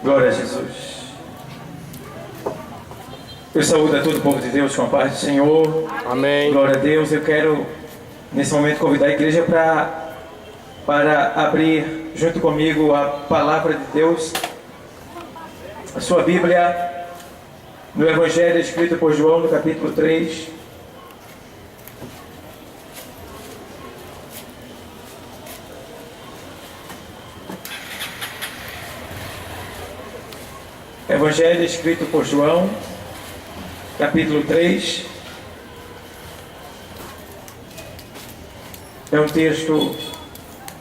Glória a Jesus. Eu saúdo a todo o povo de Deus com a paz do Senhor. Amém. Glória a Deus. Eu quero, nesse momento, convidar a igreja para abrir junto comigo a palavra de Deus, a sua Bíblia, no Evangelho escrito por João, no capítulo 3. Evangelho escrito por João, capítulo 3. É um texto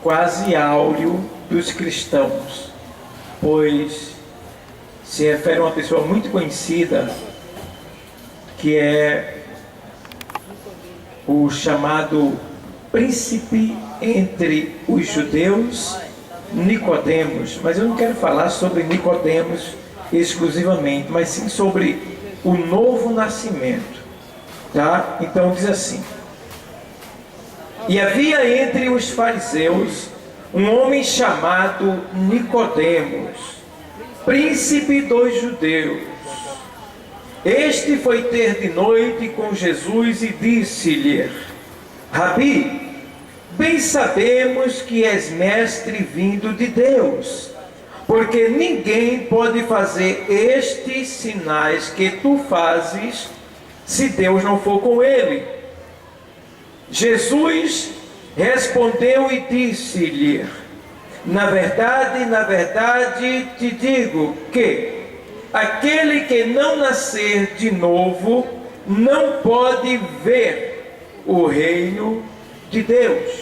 quase áureo dos cristãos, pois se refere a uma pessoa muito conhecida, que é o chamado príncipe entre os judeus, Nicodemos. Mas eu não quero falar sobre Nicodemos exclusivamente, mas sim sobre o novo nascimento, tá? Então diz assim: e havia entre os fariseus um homem chamado Nicodemos, príncipe dos judeus. Este foi ter de noite com Jesus e disse-lhe: Rabi, bem sabemos que és mestre vindo de Deus, porque ninguém pode fazer estes sinais que tu fazes se Deus não for com ele. Jesus respondeu e disse-lhe: na verdade te digo que aquele que não nascer de novo não pode ver o reino de Deus.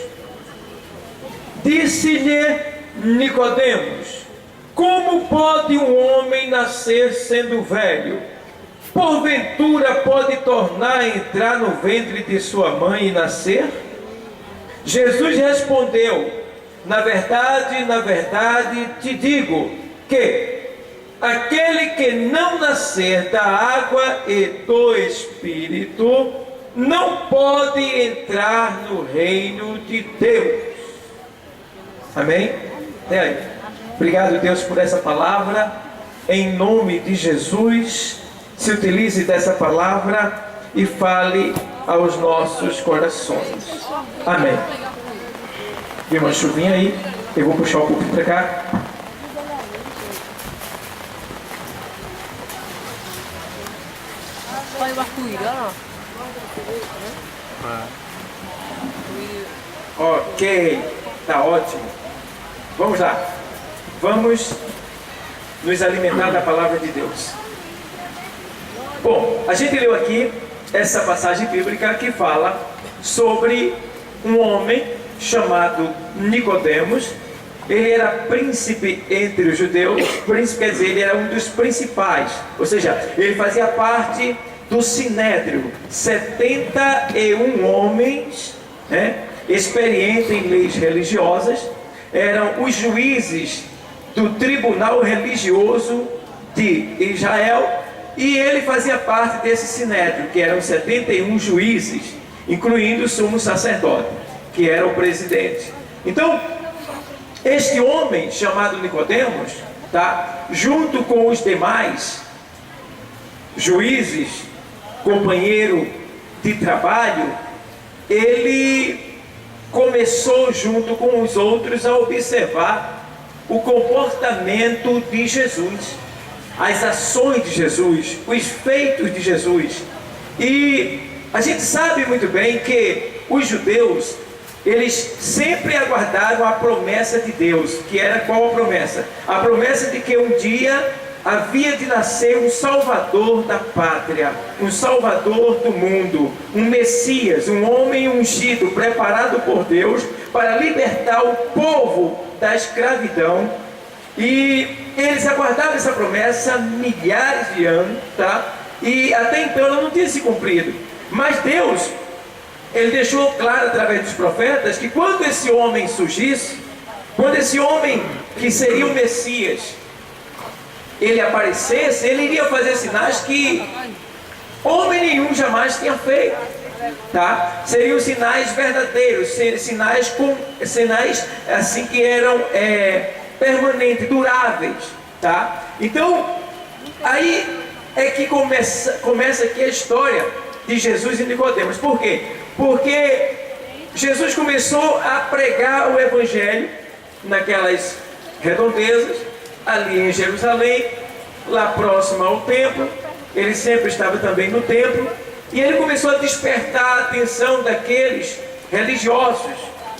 Disse-lhe Nicodemos: como pode um homem nascer sendo velho? Porventura pode tornar a entrar no ventre de sua mãe e nascer? Jesus respondeu: na verdade te digo que aquele que não nascer da água e do Espírito não pode entrar no reino de Deus. Amém? Até aí. Obrigado, Deus, por essa palavra. Em nome de Jesus, se utilize dessa palavra e fale aos nossos corações. Amém. Vem uma chuvinha aí. Eu vou puxar o púlpito para cá. Ok, tá ótimo. Vamos lá. Vamos nos alimentar da palavra de Deus. Bom, a gente leu aqui essa passagem bíblica que fala sobre um homem chamado Nicodemos. Ele era príncipe entre os judeus. Príncipe quer dizer, ele era um dos principais, ou seja, ele fazia parte do Sinédrio. 71 homens, experientes em leis religiosas, eram os juízes do tribunal religioso de Israel, e ele fazia parte desse Sinédrio, que eram 71 juízes, incluindo o sumo sacerdote, que era o presidente. Então, este homem chamado Nicodemos, tá, junto com os demais juízes, companheiro de trabalho, ele começou junto com os outros a observar o comportamento de Jesus, as ações de Jesus, os feitos de Jesus. E a gente sabe muito bem que os judeus, eles sempre aguardaram a promessa de Deus, que era qual a promessa? A promessa de que um dia havia de nascer um Salvador da pátria, um Salvador do mundo, um Messias, um homem ungido, preparado por Deus para libertar o povo da escravidão. E eles aguardavam essa promessa milhares de anos, tá? E até então ela não tinha se cumprido. Mas Deus, ele deixou claro através dos profetas que quando esse homem surgisse, quando esse homem que seria o Messias, ele aparecesse, ele iria fazer sinais que homem nenhum jamais tinha feito, tá? Seriam sinais verdadeiros, sinais assim que eram permanentes, duráveis. tá? Então, aí é que começa aqui a história de Jesus e Nicodemos. Por quê? Porque Jesus começou a pregar o Evangelho naquelas redondezas, ali em Jerusalém, lá próximo ao templo. Ele sempre estava também no templo, e ele começou a despertar a atenção daqueles religiosos,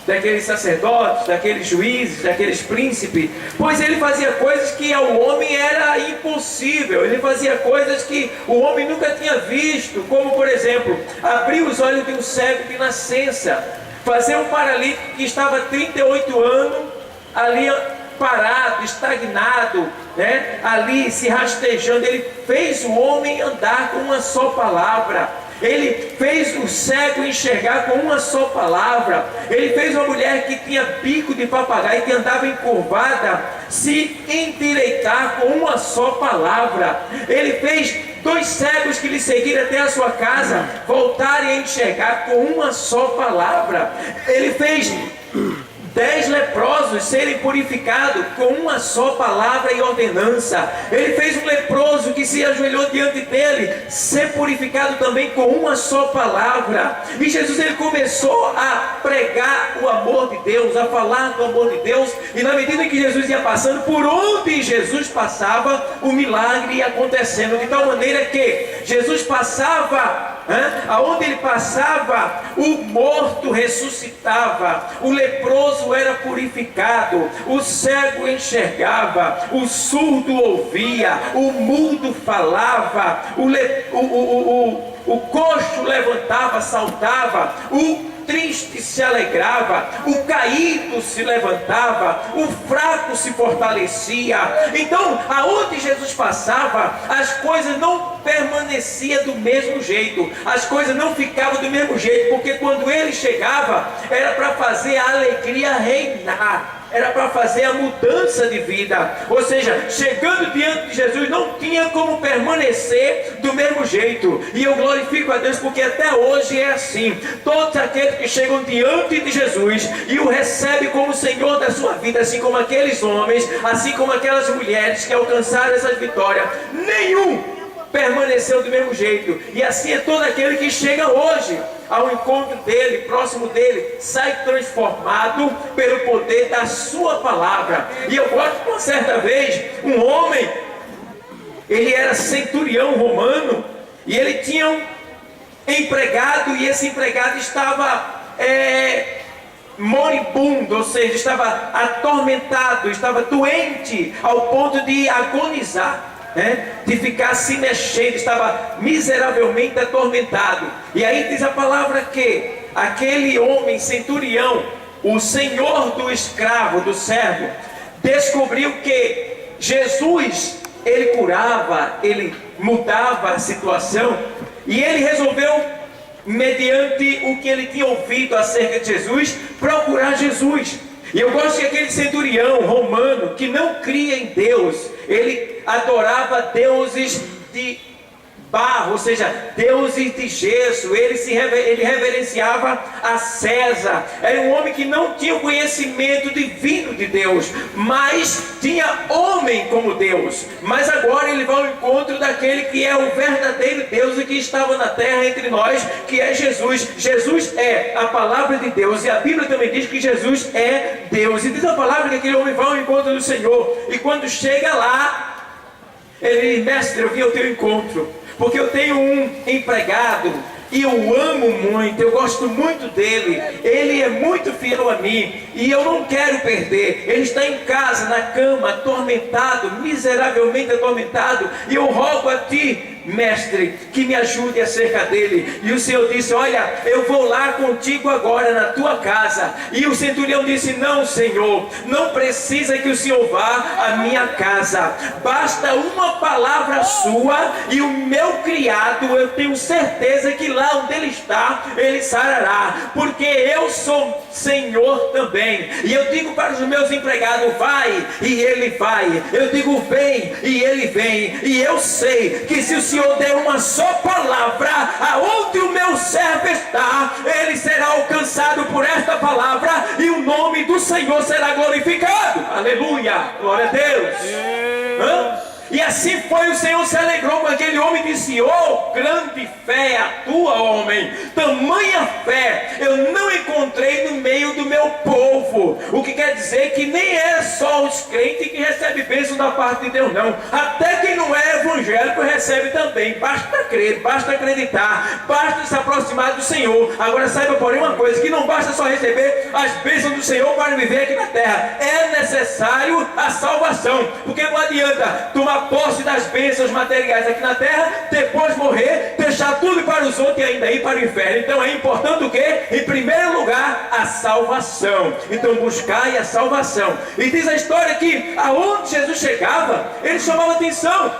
daqueles sacerdotes, daqueles juízes, daqueles príncipes, pois ele fazia coisas que ao homem era impossível. Ele fazia coisas que o homem nunca tinha visto, como por exemplo, abrir os olhos de um cego de nascença, fazer um paralítico que estava há 38 anos ali parado, estagnado, né? Ali se rastejando. Ele fez o homem andar com uma só palavra. Ele fez o cego enxergar com uma só palavra. Ele fez uma mulher que tinha bico de papagaio, que andava encurvada, se endireitar com uma só palavra. Ele fez 2 cegos que lhe seguiram até a sua casa voltarem a enxergar com uma só palavra. Ele fez 10 leprosos serem purificados com uma só palavra e ordenança. Ele fez um leproso que se ajoelhou diante dele ser purificado também com uma só palavra. E Jesus, ele começou a pregar o amor de Deus, a falar do amor de Deus. E na medida que Jesus ia passando, por onde Jesus passava, o milagre ia acontecendo, de tal maneira que Jesus passava, aonde ele passava, o morto ressuscitava, o leproso era purificado, o cego enxergava, o surdo ouvia, o mudo falava, o coxo levantava, saltava, o triste se alegrava, o caído se levantava, o fraco se fortalecia. Então, aonde Jesus passava, as coisas não permaneciam do mesmo jeito, as coisas não ficavam do mesmo jeito, porque quando ele chegava, era para fazer a alegria reinar, era para fazer a mudança de vida. Ou seja, chegando diante de Jesus, não tinha como permanecer do mesmo jeito. E eu glorifico a Deus, porque até hoje é assim. Todos aqueles que chegam diante de Jesus e o recebem como Senhor da sua vida, assim como aqueles homens, assim como aquelas mulheres que alcançaram essa vitória, nenhum permaneceu do mesmo jeito. E assim é todo aquele que chega hoje ao encontro dele, próximo dele, sai transformado pelo poder da sua palavra. E eu gosto de uma certa vez, um homem, ele era centurião romano, e ele tinha um empregado, e esse empregado estava moribundo, ou seja, estava atormentado, estava doente ao ponto de agonizar, de ficar se mexendo, estava miseravelmente atormentado. E aí diz a palavra que aquele homem centurião, o senhor do escravo, do servo, descobriu que Jesus, ele curava, ele mudava a situação, e ele resolveu, mediante o que ele tinha ouvido acerca de Jesus, procurar Jesus. E eu gosto que aquele centurião romano, que não cria em Deus, ele adorava deuses de barro, ou seja, deuses de gesso. Ele reverenciava a César. Era um homem que não tinha o conhecimento divino de Deus, mas tinha homem como Deus. Mas agora ele vai ao encontro daquele que é o verdadeiro Deus e que estava na terra entre nós, que é Jesus. Jesus é a palavra de Deus, e a Bíblia também diz que Jesus é Deus. E diz a palavra que aquele homem vai ao encontro do Senhor, e quando chega lá, ele diz: mestre, eu vim ao teu encontro, porque eu tenho um empregado e eu amo muito, eu gosto muito dele, ele é muito fiel a mim e eu não quero perder. Ele está em casa, na cama, atormentado, miseravelmente atormentado, e eu rogo a ti, mestre, que me ajude acerca dele. E o Senhor disse: olha, eu vou lá contigo agora na tua casa. E o centurião disse: não, Senhor, não precisa que o Senhor vá à minha casa, basta uma palavra sua e o meu criado, eu tenho certeza que lá onde ele está, ele sarará, porque eu sou Senhor também. E eu digo para os meus empregados: vai, e ele vai. Eu digo: vem, e ele vem. E eu sei que se o Senhor der uma só palavra, aonde o meu servo está, ele será alcançado por esta palavra, e o nome do Senhor será glorificado. Aleluia, glória a Deus. E assim foi, o Senhor se alegrou com aquele homem e disse: oh, grande fé é a tua, homem, tamanha fé eu não encontrei no meio do meu povo. O que quer dizer que nem é só os crentes que recebem bênção da parte de Deus, não. Até quem não é evangélico recebe também. Basta crer, basta acreditar, basta se aproximar do Senhor. Agora saiba, porém, uma coisa, que não basta só receber as bênçãos do Senhor para viver aqui na terra. É necessário a salvação, porque não adianta tomar posse das bênçãos materiais aqui na terra, depois morrer, deixar tudo para os outros e ainda ir para o inferno. Então é importante o quê? Em primeiro lugar, a salvação. Então buscai a salvação. E diz a história que aonde Jesus chegava, ele chamava atenção.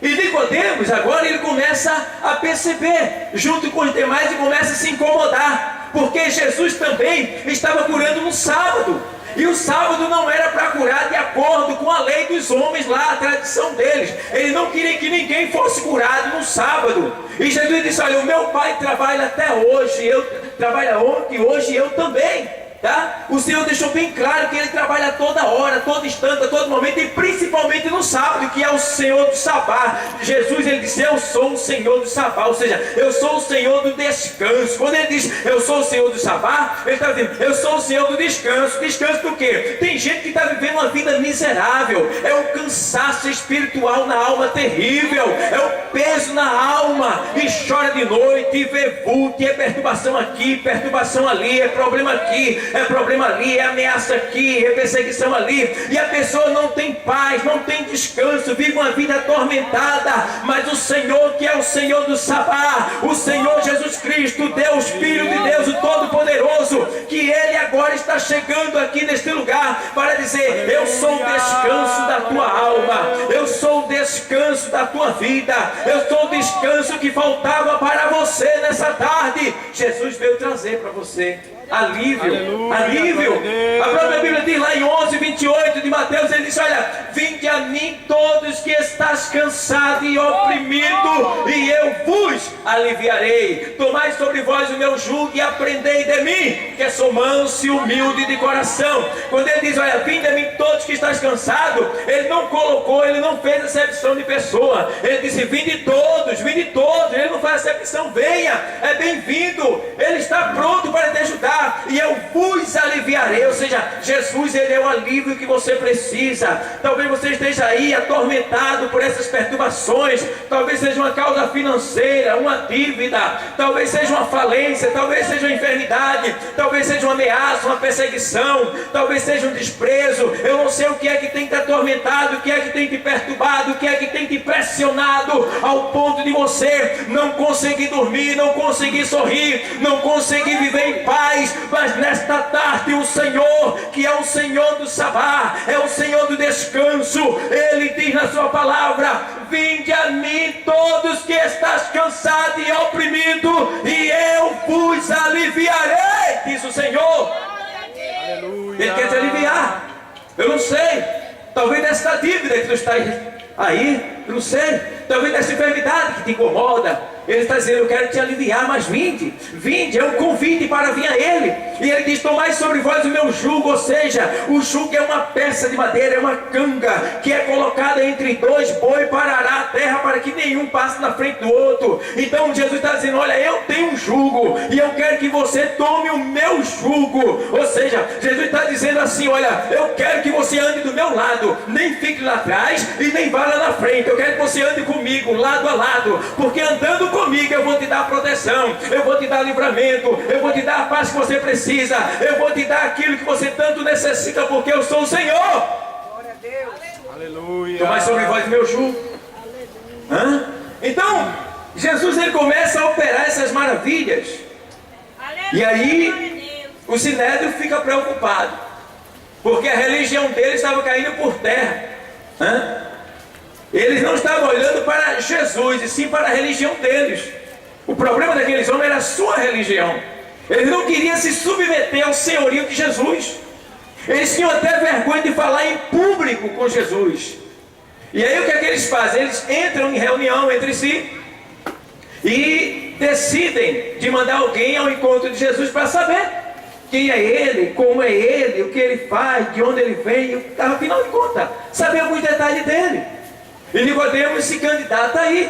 E Nicodemos agora ele começa a perceber, junto com os demais, e começa a se incomodar, porque Jesus também estava curando no sábado. E o sábado não era para curar de acordo com a lei dos homens lá, a tradição deles. Ele não queria que ninguém fosse curado no sábado. E Jesus disse: olha, o meu pai trabalha até hoje, eu trabalho ontem, hoje eu também. Tá? O Senhor deixou bem claro que Ele trabalha a toda hora, todo instante, a todo momento, e principalmente no sábado, que é o Senhor do Sabá. Jesus, Ele disse: eu sou o Senhor do Sabá, ou seja, eu sou o Senhor do descanso. Quando Ele diz eu sou o Senhor do Sabá, Ele está dizendo eu sou o Senhor do descanso. Descanso do quê? Tem gente que está vivendo uma vida miserável, é um cansaço espiritual na alma terrível, é o peso na alma, e chora de noite, e vê vulto, e é perturbação aqui, perturbação ali, é problema aqui, é problema ali, é ameaça aqui, é perseguição ali, e a pessoa não tem paz, não tem descanso, vive uma vida atormentada. Mas o Senhor, que é o Senhor do Sabá, o Senhor Jesus Cristo, Deus Filho de Deus, o Todo-Poderoso, que Ele agora está chegando aqui neste lugar para dizer: eu sou o descanso da tua alma, eu sou o descanso da tua vida, eu sou o descanso que faltava para você nessa tarde. Jesus veio trazer para você alívio. Aleluia, alívio. A própria Bíblia diz lá em 11:28 de Mateus, ele diz: olha, vinde a mim todos que estás cansado e oprimido, e eu vos aliviarei. Tomai sobre vós o meu jugo e aprendei de mim, que sou manso e humilde de coração. Quando ele diz: olha, vinde a mim todos que estás cansado, ele não colocou, ele não fez acepção de pessoa. Ele disse: vinde todos, vinde todos. Ele não faz acepção, venha, é bem-vindo, ele está pronto para te ajudar, e eu vos aliviarei. Ou seja, Jesus, Ele é o alívio que você precisa. Talvez você esteja aí atormentado por essas perturbações, talvez seja uma causa financeira, uma dívida, talvez seja uma falência, talvez seja uma enfermidade, talvez seja uma ameaça, uma perseguição, talvez seja um desprezo. Eu não sei o que é que tem te atormentado, o que é que tem te perturbado, o que é que tem te pressionado ao ponto de você não conseguir dormir, não conseguir sorrir, não conseguir viver em paz. Mas nesta tarde o Senhor, que é o Senhor do Sabá, é o Senhor do descanso, Ele diz na sua palavra: vinde a mim todos que estás cansado e oprimido, e eu vos aliviarei, diz o Senhor. Aleluia. Ele quer te aliviar. Eu não sei, talvez desta dívida que tu está aí, eu não sei, talvez dessa enfermidade que te incomoda. Ele está dizendo: eu quero te aliviar, mas vinde, vinde, é um convite para vir a Ele. E Ele diz: tomai sobre vós o meu jugo. Ou seja, o jugo é uma peça de madeira, é uma canga que é colocada entre dois bois para arar a terra, para que nenhum passe na frente do outro. Então Jesus está dizendo: olha, eu tenho um jugo, e eu quero que você tome o meu jugo. Ou seja, Jesus está dizendo assim: olha, eu quero que você ande do meu lado, nem fique lá atrás e nem vá lá na frente. Eu quero que você ande comigo, lado a lado, porque andando comigo eu vou te dar proteção, eu vou te dar livramento, eu vou te dar a paz que você precisa, eu vou te dar aquilo que você tanto necessita, porque eu sou o Senhor. Glória a Deus. Aleluia. Tomai sobre vós meu jugo. Então Jesus, ele começa a operar essas maravilhas. E aí o Sinédrio fica preocupado, porque a religião dele estava caindo por terra. Eles não estavam olhando para Jesus, e sim para a religião deles. O problema daqueles homens era a sua religião. Eles não queriam se submeter ao senhorio de Jesus. Eles tinham até vergonha de falar em público com Jesus. E aí o que é que eles fazem? Eles entram em reunião entre si e decidem de mandar alguém ao encontro de Jesus para saber quem é ele, como é ele, o que ele faz, de onde ele vem, afinal de contas, saber alguns detalhes dele. E Nicodemos se candidata aí,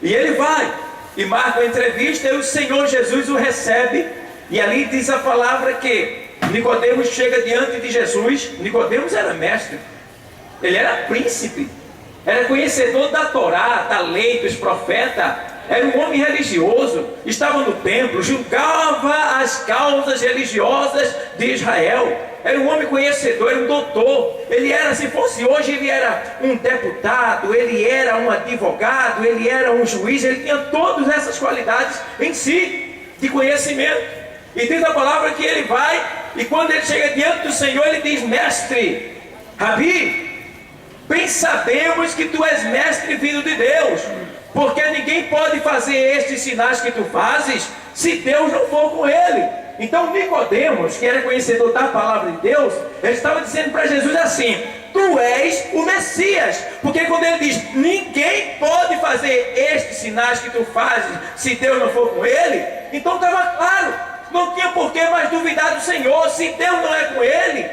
e ele vai, e marca a entrevista, e o Senhor Jesus o recebe, e ali diz a palavra que Nicodemos chega diante de Jesus. Nicodemos era mestre, ele era príncipe, era conhecedor da Torá, da lei, dos profetas, era um homem religioso, estava no templo, julgava as causas religiosas de Israel, era um homem conhecedor, era um doutor, ele era, se fosse hoje, ele era um deputado, ele era um advogado, ele era um juiz, ele tinha todas essas qualidades em si, de conhecimento. E diz a palavra que ele vai, e quando ele chega diante do Senhor, ele diz: mestre, Rabi, bem sabemos que tu és mestre vindo de Deus, porque ninguém pode fazer estes sinais que tu fazes, se Deus não for com ele. Então Nicodemos, que era conhecedor da palavra de Deus, ele estava dizendo para Jesus assim: tu és o Messias, porque quando ele diz, ninguém pode fazer estes sinais que tu fazes, se Deus não for com ele, então estava claro, não tinha por que mais duvidar do Senhor. Se Deus não é com ele,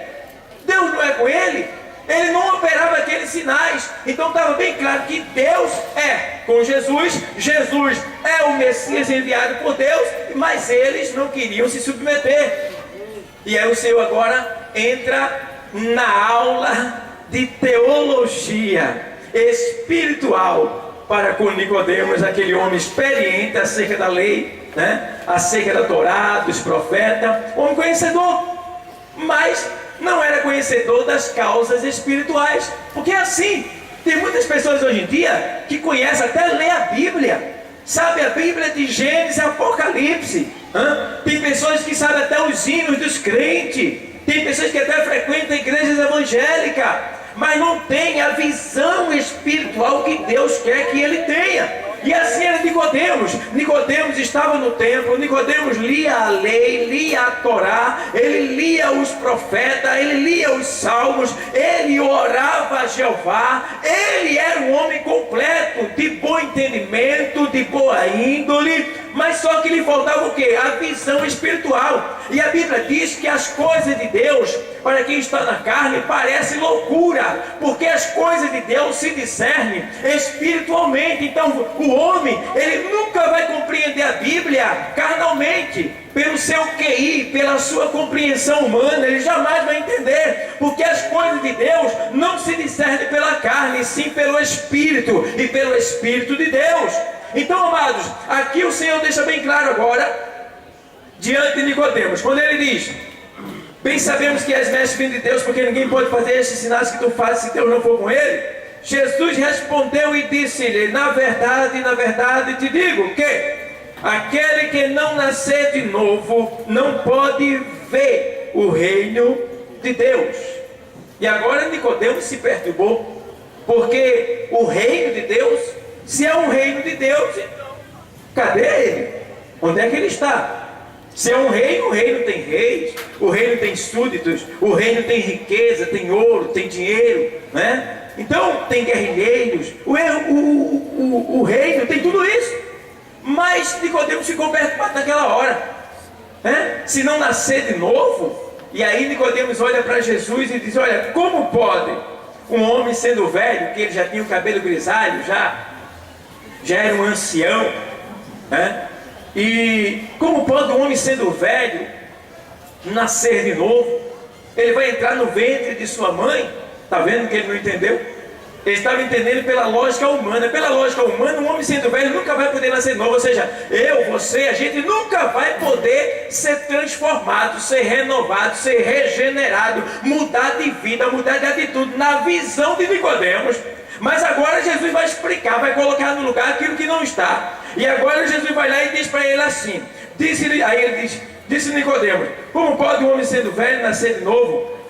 Deus não é com ele, ele não operava aqueles sinais. Então estava bem claro que Deus é com Jesus, Jesus é o Messias enviado por Deus, mas eles não queriam se submeter. E aí o Senhor agora entra na aula de teologia espiritual para com Nicodemos, aquele homem experiente acerca da lei, acerca da Torá, dos profetas, homem conhecedor, mas não era conhecedor das causas espirituais. Porque assim, tem muitas pessoas hoje em dia que conhecem, até ler a Bíblia, sabe a Bíblia de Gênesis e Apocalipse, tem pessoas que sabem até os hinos dos crentes, tem pessoas que até frequentam igrejas evangélicas, mas não tem a visão espiritual que Deus quer que ele tenha. E assim era Nicodemos. Nicodemos estava no templo, Nicodemos lia a lei, lia a Torá, ele lia os profetas, ele lia os salmos, ele orava a Jeová, ele era um homem completo, de bom entendimento, de boa índole, mas só que lhe faltava o quê? A visão espiritual. E a Bíblia diz que as coisas de Deus, para quem está na carne, parece loucura, porque as coisas de Deus se discernem espiritualmente. Então o homem, ele nunca vai compreender a Bíblia carnalmente, pelo seu QI, pela sua compreensão humana, ele jamais vai entender, porque as coisas de Deus não se discernem pela carne, sim pelo Espírito, e pelo Espírito de Deus. Então, amados, aqui o Senhor deixa bem claro agora, diante de Nicodemos, quando ele diz: bem sabemos que és mestre vindo de Deus, porque ninguém pode fazer estes sinais que tu fazes se Deus não for com ele. Jesus respondeu e disse-lhe: na verdade te digo que aquele que não nascer de novo não pode ver o reino de Deus. E agora Nicodemos se perturbou, porque o reino de Deus, se é um reino de Deus, então cadê ele? Onde é que ele está? Se é um reino, o reino tem reis, o reino tem súditos, o reino tem riqueza, tem ouro, tem dinheiro, Então tem guerrilheiros, o reino tem tudo isso. Mas Nicodemos ficou perturbado naquela hora, se não nascer de novo. E aí Nicodemos olha para Jesus e diz: olha, como pode um homem sendo velho, que ele já tinha o cabelo grisalho, já era um ancião, e como pode um homem sendo velho nascer de novo? Ele vai entrar no ventre de sua mãe. Está vendo que ele não entendeu? Ele estava entendendo pela lógica humana. Pela lógica humana, um homem sendo velho nunca vai poder nascer de novo. Ou seja, eu, você, a gente nunca vai poder ser transformado, ser renovado, ser regenerado, mudar de vida, mudar de atitude, na visão de Nicodemos. Mas agora Jesus vai explicar, vai colocar no lugar aquilo que não está. E agora Jesus vai lá e diz para ele assim: disse Nicodemos: como pode um homem sendo velho nascer de novo?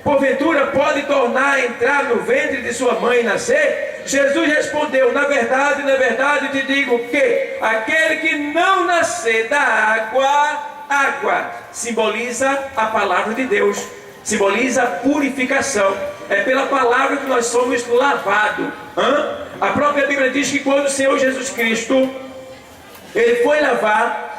Porventura pode tornar a entrar no ventre de sua mãe e nascer? Jesus respondeu: na verdade te digo que aquele que não nascer da água simboliza a palavra de Deus, simboliza a purificação. É pela palavra que nós somos lavados. A própria Bíblia diz que quando o Senhor Jesus Cristo ele foi lavar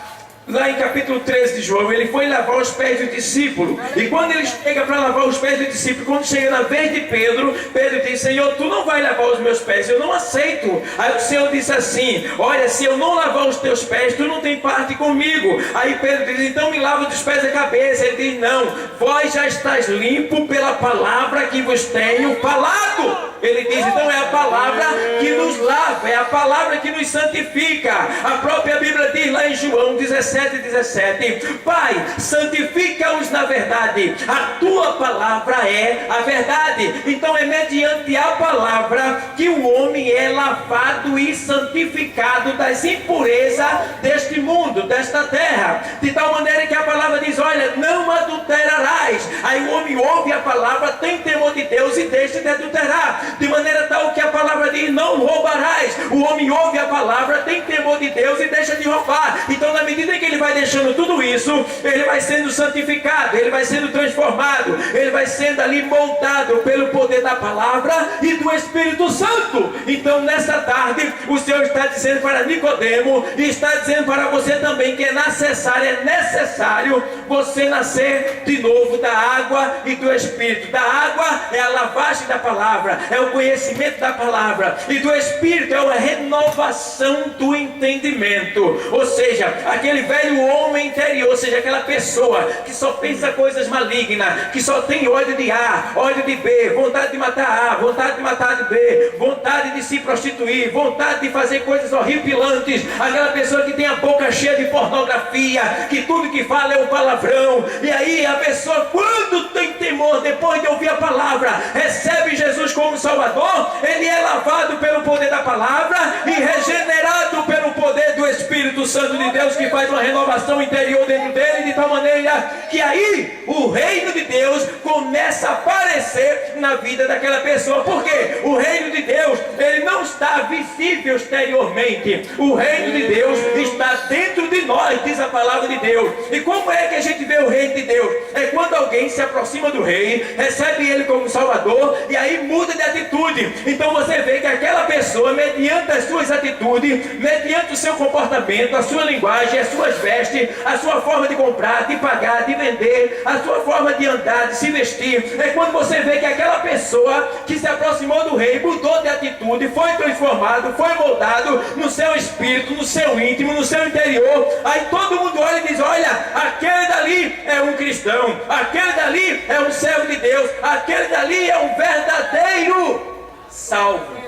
lá em capítulo 13 de João, ele foi lavar os pés do discípulo. E quando ele chega para lavar os pés do discípulo, quando chega na vez de Pedro, Pedro diz: Senhor, tu não vai lavar os meus pés, eu não aceito. Aí o Senhor disse assim: olha, se eu não lavar os teus pés, tu não tem parte comigo. Aí Pedro diz: então me lava dos pés a cabeça. Ele diz: não, vós já estás limpo pela palavra que vos tenho falado. Ele diz: então é a palavra que nos lava, é a palavra que nos santifica. A própria Bíblia diz lá em João 17:17: Pai, santifica-os na verdade, a tua palavra é a verdade. Então é mediante a palavra que o homem é lavado e santificado das impurezas deste mundo, desta terra. De tal maneira que a palavra diz: olha, não adulterarás. Aí o homem ouve a palavra, tem temor de Deus e deixa de adulterar. De maneira tal que a palavra diz: não roubarás. O homem ouve a palavra, tem temor de Deus e deixa de roubar. Então, na medida em que ele vai deixando tudo isso, ele vai sendo santificado, ele vai sendo transformado, ele vai sendo ali moldado pelo poder da palavra e do Espírito Santo. Então, nessa tarde, o Senhor está dizendo para Nicodemo, e está dizendo para você também, que é necessário você nascer de novo da água e do Espírito. Da água é a lavagem da palavra, é o conhecimento da palavra, e do Espírito é uma renovação do entendimento. Ou seja, aquele velho homem interior, ou seja, aquela pessoa que só pensa coisas malignas, que só tem ódio de A, ódio de B, vontade de matar A, vontade de matar de B, vontade de se prostituir, vontade de fazer coisas horripilantes, aquela pessoa que tem a boca cheia de pornografia, que tudo que fala é um palavrão. E aí a pessoa, quando tem temor, depois de ouvir a palavra, recebe Jesus como Salvador, ele é lavado pelo poder da palavra e regenerado pelo poder do Espírito Santo de Deus, que faz uma renovação interior dentro dele, de tal maneira que aí o reino de Deus começa a aparecer na vida daquela pessoa. Porque o reino de Deus, ele não está visível exteriormente, o reino de Deus está dentro de nós, diz a palavra de Deus. E como é que a gente vê o reino de Deus? É quando alguém se aproxima do rei, recebe ele como Salvador, e aí muda de atitude. Então você vê que aquela pessoa, mediante as suas atitudes, mediante o seu comportamento, a sua linguagem, as suas vestes, a sua forma de comprar, de pagar, de vender, a sua forma de andar, de se vestir, é quando você vê que aquela pessoa que se aproximou do rei mudou de atitude, foi transformado, foi moldado no seu espírito, no seu íntimo, no seu interior. Aí todo mundo olha e diz: olha, aquele dali é um cristão, aquele dali é um servo de Deus, aquele dali é um verdadeiro salvo.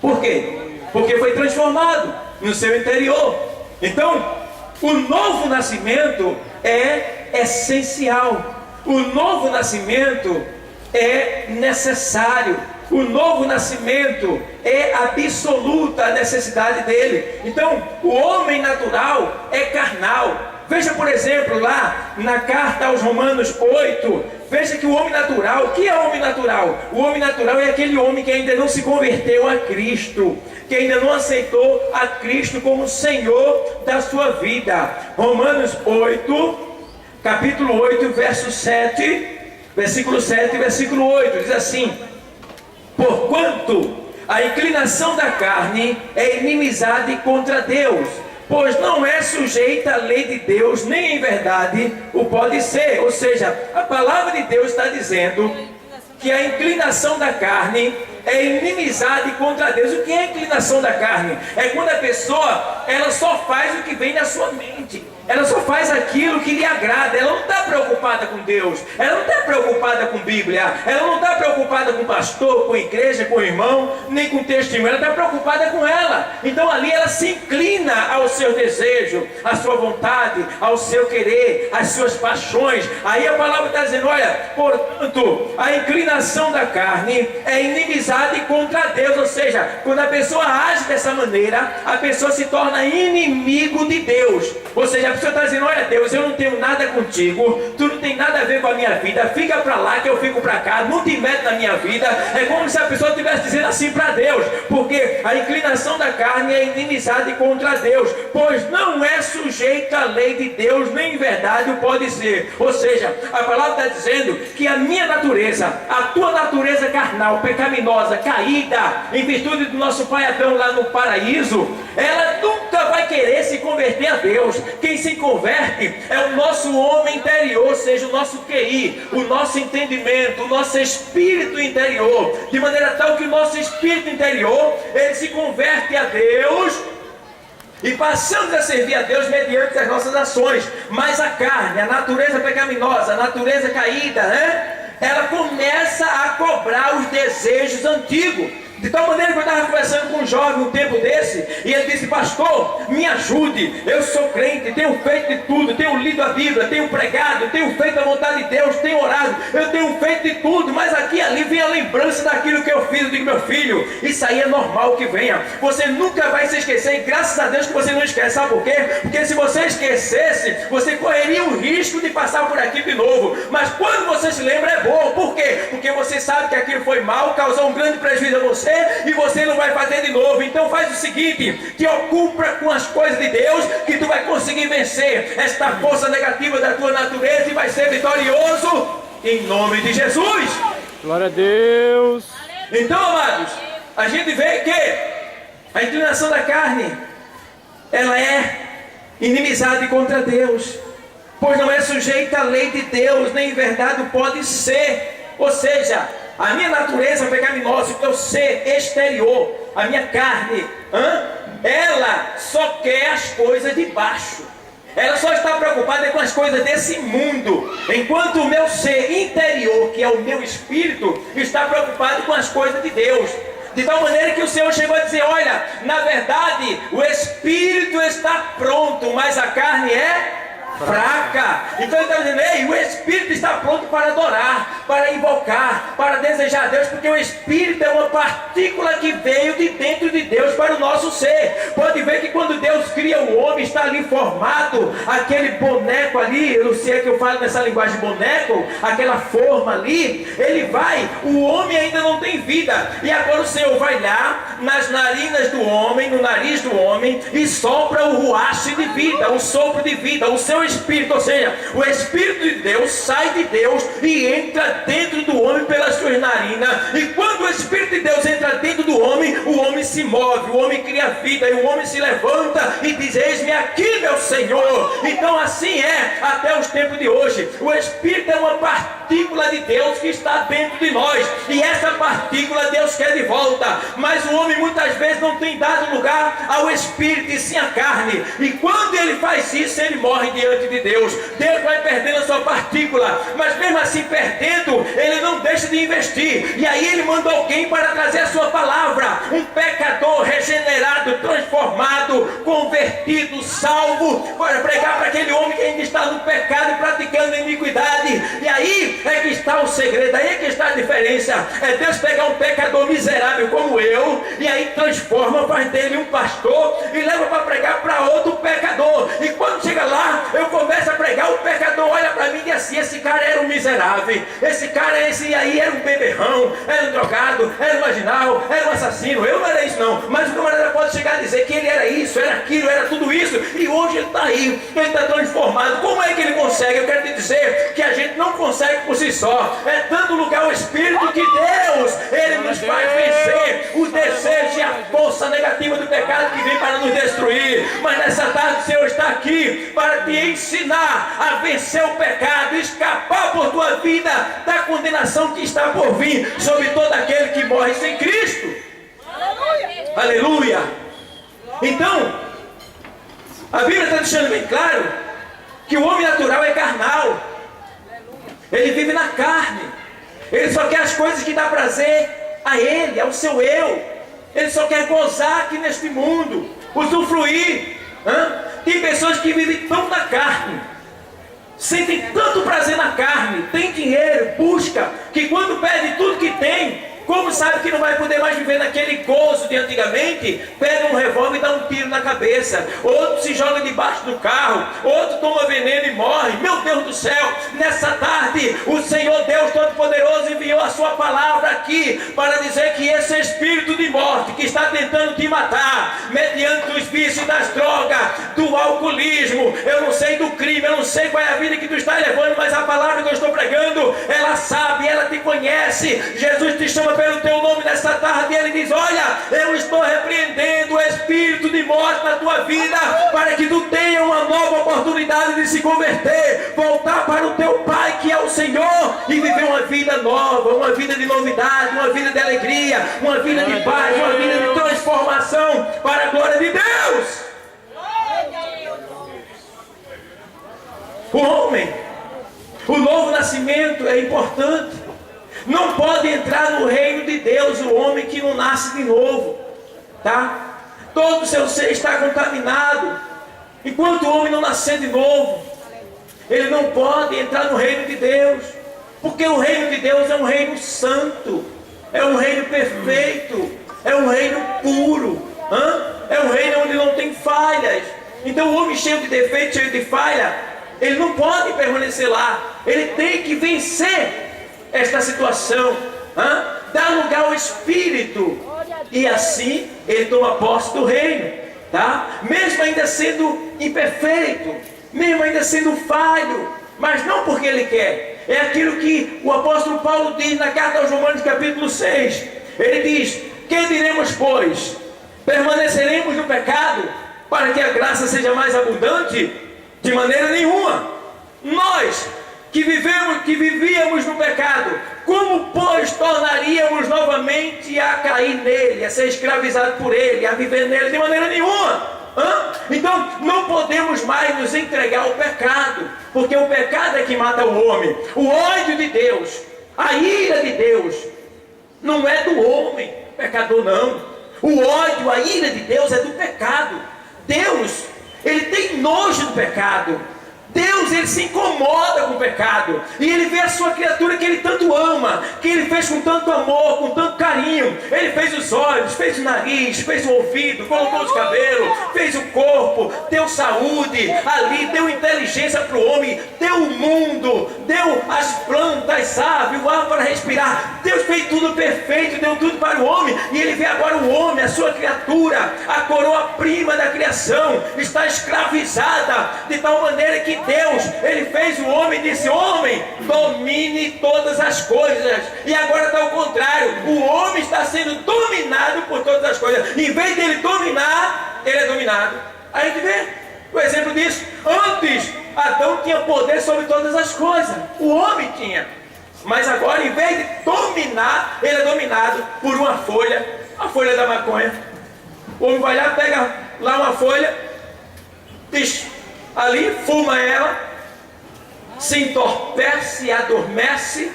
Por quê? Porque foi transformado no seu interior. Então, o novo nascimento é essencial. O novo nascimento é necessário. O novo nascimento é absoluta a necessidade dele. Então, o homem natural é carnal. Veja, por exemplo, lá na carta aos Romanos 8, veja que o homem natural, o que é o homem natural? O homem natural é aquele homem que ainda não se converteu a Cristo, que ainda não aceitou a Cristo como Senhor da sua vida. Romanos 8, capítulo 8, verso 7, versículo 7 e versículo 8, diz assim: porquanto a inclinação da carne é inimizade contra Deus, pois não é sujeita à lei de Deus, nem em verdade o pode ser. Ou seja, a palavra de Deus está dizendo que a inclinação da carne é inimizade contra Deus. O que é a inclinação da carne? É quando a pessoa, ela só faz o que vem na sua mente. Ela só faz aquilo que lhe agrada. Ela não está preocupada com Deus, ela não está preocupada com Bíblia, ela não está preocupada com pastor, com igreja, com irmão, nem com testemunho. Ela está preocupada com ela. Então ali ela se inclina ao seu desejo, à sua vontade, ao seu querer, às suas paixões. Aí a palavra está dizendo: olha, portanto, a inclinação da carne é inimizade contra Deus. Ou seja, quando a pessoa age dessa maneira, a pessoa se torna inimigo de Deus. Ou seja, a pessoa está dizendo: olha, Deus, eu não tenho nada contigo, tu não tem nada a ver com a minha vida, fica para lá que eu fico para cá, não te mete na minha vida. É como se a pessoa estivesse dizendo assim para Deus, porque a inclinação da carne é inimizade contra Deus, pois não é sujeita à lei de Deus, nem em verdade o pode ser. Ou seja, a palavra está dizendo que a minha natureza, a tua natureza carnal, pecaminosa, caída, em virtude do nosso pai Adão lá no paraíso, ela nunca vai querer se converter a Deus. Quem se converte é o nosso homem interior, ou seja, o nosso QI, o nosso entendimento, o nosso espírito interior, de maneira tal que o nosso espírito interior, ele se converte a Deus, e passamos a servir a Deus mediante as nossas ações. Mas a carne, a natureza pecaminosa, a natureza caída, ela começa a cobrar os desejos antigos. De tal maneira que eu estava conversando com um jovem um tempo desse, e ele disse: pastor, me ajude, eu sou crente, tenho feito de tudo, tenho lido a Bíblia, tenho pregado, tenho feito a vontade de Deus, tenho orado, eu tenho feito de tudo, mas aqui e ali vem a lembrança daquilo que eu fiz. Eu digo: meu filho, isso aí é normal que venha, você nunca vai se esquecer, e graças a Deus que você não esquece. Sabe por quê? Porque se você esquecesse, você correria o risco de passar por aqui de novo. Mas quando você se lembra, é bom. Por quê? Porque você sabe que aquilo foi mal, causou um grande prejuízo a você, e você não vai fazer de novo. Então faz o seguinte: te ocupa com as coisas de Deus, que tu vai conseguir vencer esta força negativa da tua natureza, e vai ser vitorioso em nome de Jesus. Glória a Deus. Então, amados, a gente vê que a inclinação da carne, ela é inimizade contra Deus, pois não é sujeita à lei de Deus, nem em verdade pode ser. Ou seja, a minha natureza pecaminosa, o meu ser exterior, a minha carne, ela só quer as coisas de baixo. Ela só está preocupada com as coisas desse mundo, enquanto o meu ser interior, que é o meu espírito, está preocupado com as coisas de Deus. De tal maneira que o Senhor chegou a dizer: olha, na verdade o espírito está pronto, mas a carne é fraca. Então ele está dizendo: ei, o espírito está pronto para adorar, para invocar, para desejar a Deus, porque o espírito é uma partícula que veio de dentro de Deus para o nosso ser. Pode ver que quando Deus cria o homem, está ali formado aquele boneco ali, eu não sei que eu falo nessa linguagem boneco, aquela forma ali, o homem ainda não tem vida, e agora o Senhor vai lá nas narinas do homem, no nariz do homem, e sopra o ruache de vida, o sopro de vida, o seu espírito, ou seja, o espírito de Deus sai de Deus e entra dentro do homem pelas suas narinas. E quando o espírito de Deus entra dentro do homem, o homem se move, o homem cria vida, e o homem se levanta e diz: eis-me aqui, meu Senhor. Então assim é até os tempos de hoje. O espírito é uma partícula de Deus que está dentro de nós, e essa partícula Deus quer de volta, mas o homem muitas vezes não tem dado lugar ao espírito e sim à carne, e quando ele faz isso, ele morre diante de Deus. Deus vai perdendo a sua partícula, mas mesmo assim perdendo, ele não deixa de investir, e aí ele manda alguém para trazer a sua palavra, um pecador regenerado, transformado, convertido, salvo, para pregar para aquele homem que ainda está no pecado, praticando iniquidade. E aí é que está o segredo, aí é que está a diferença. É Deus pegar um pecador miserável como eu, e aí transforma, faz dele um pastor e leva para pregar para outro pecador, e quando chega lá, eu começo a pregar, o pecador olha para mim e diz assim: esse cara era um miserável, esse cara, esse aí era um beberrão, era um drogado, era um marginal, era um assassino. Eu não era isso não, mas o camarada pode chegar a dizer que ele era isso, era aquilo, era tudo isso, e hoje ele está aí, ele está transformado. Como é que ele consegue? Eu quero te dizer que a gente não consegue por si só, é dando lugar ao Espírito que Deus, ele nos faz vencer o desejo e a força negativa do pecado que vem para nos destruir. Mas nessa tarde o Senhor está aqui para te ensinar a vencer o pecado, escapar por tua vida da condenação que está por vir sobre todo aquele que morre sem Cristo. Aleluia! Aleluia! Então, a Bíblia está deixando bem claro que o homem natural é carnal, ele vive na carne, ele só quer as coisas que dá prazer a ele, ao seu eu, ele só quer gozar aqui neste mundo, usufruir. Tem pessoas que vivem tão na carne, sentem tanto prazer na carne, tem dinheiro, busca, que quando perde tudo que tem, como sabe que não vai poder mais viver naquele gozo de antigamente, pega um revólver e dá um tiro na cabeça, outro se joga debaixo do carro, outro toma veneno e morre. Meu Deus do céu, nessa tarde o Senhor Deus Todo-Poderoso enviou a sua palavra aqui para dizer que esse espírito de morte que está tentando te matar mediante os vícios das drogas, do alcoolismo, eu não sei do crime, eu não sei qual é a vida que tu está levando, mas a palavra que eu estou pregando, ela sabe, ela te conhece. Jesus te chama pelo teu nome nessa tarde, e ele diz: olha, eu estou repreendendo o espírito de morte na tua vida, para que tu tenha uma nova oportunidade de se converter, voltar para o teu Pai que é o Senhor e viver uma vida nova, uma vida de novidade, uma vida de alegria, uma vida de paz, uma vida de transformação para a glória de Deus. O homem, o novo nascimento é importante. Não pode entrar no reino de Deus o homem que não nasce de novo, tá? Todo o seu ser está contaminado. Enquanto o homem não nascer de novo, ele não pode entrar no reino de Deus, porque o reino de Deus é um reino santo, é um reino perfeito, é um reino puro, é um reino onde não tem falhas. Então o homem cheio de defeito, cheio de falha, ele não pode permanecer lá. Ele tem que vencer esta situação, dar lugar ao Espírito, e assim ele toma posse do reino, tá? Mesmo ainda sendo imperfeito, mesmo ainda sendo falho, mas não porque ele quer. É aquilo que o apóstolo Paulo diz na carta aos Romanos capítulo 6. Ele diz: que diremos, pois? Permaneceremos no pecado para que a graça seja mais abundante? De maneira nenhuma. Nós que vivíamos no pecado, como pois tornaríamos novamente a cair nele, a ser escravizado por ele, a viver nele? De maneira nenhuma. Então não podemos mais nos entregar ao pecado, porque o pecado é que mata o homem. O ódio de Deus, a ira de Deus, não é do homem pecador, não. O ódio, a ira de Deus é do pecado. Deus, ele tem nojo do pecado. Deus, ele se incomoda com o pecado, e ele vê a sua criatura que ele tanto ama, que ele fez com tanto amor, com tanto carinho. Ele fez os olhos, fez o nariz, fez o ouvido, colocou os cabelos, fez o corpo, deu saúde ali, deu inteligência para o homem, deu o mundo, deu as plantas, sabe, o ar para respirar. Deus fez tudo perfeito, deu tudo para o homem, e ele vê agora o homem, a sua criatura, a coroa-prima da criação, está escravizada de tal maneira que Deus, ele fez o homem e disse: homem, domine todas as coisas. E agora está ao contrário, o homem está sendo dominado por todas as coisas. Em vez dele dominar, ele é dominado. A gente vê o exemplo disso. Antes, Adão tinha poder sobre todas as coisas, o homem tinha. Mas agora, em vez de dominar, ele é dominado por uma folha, a folha da maconha. O homem vai lá, pega lá uma folha, diz, ali, fuma ela, se entorpece, adormece,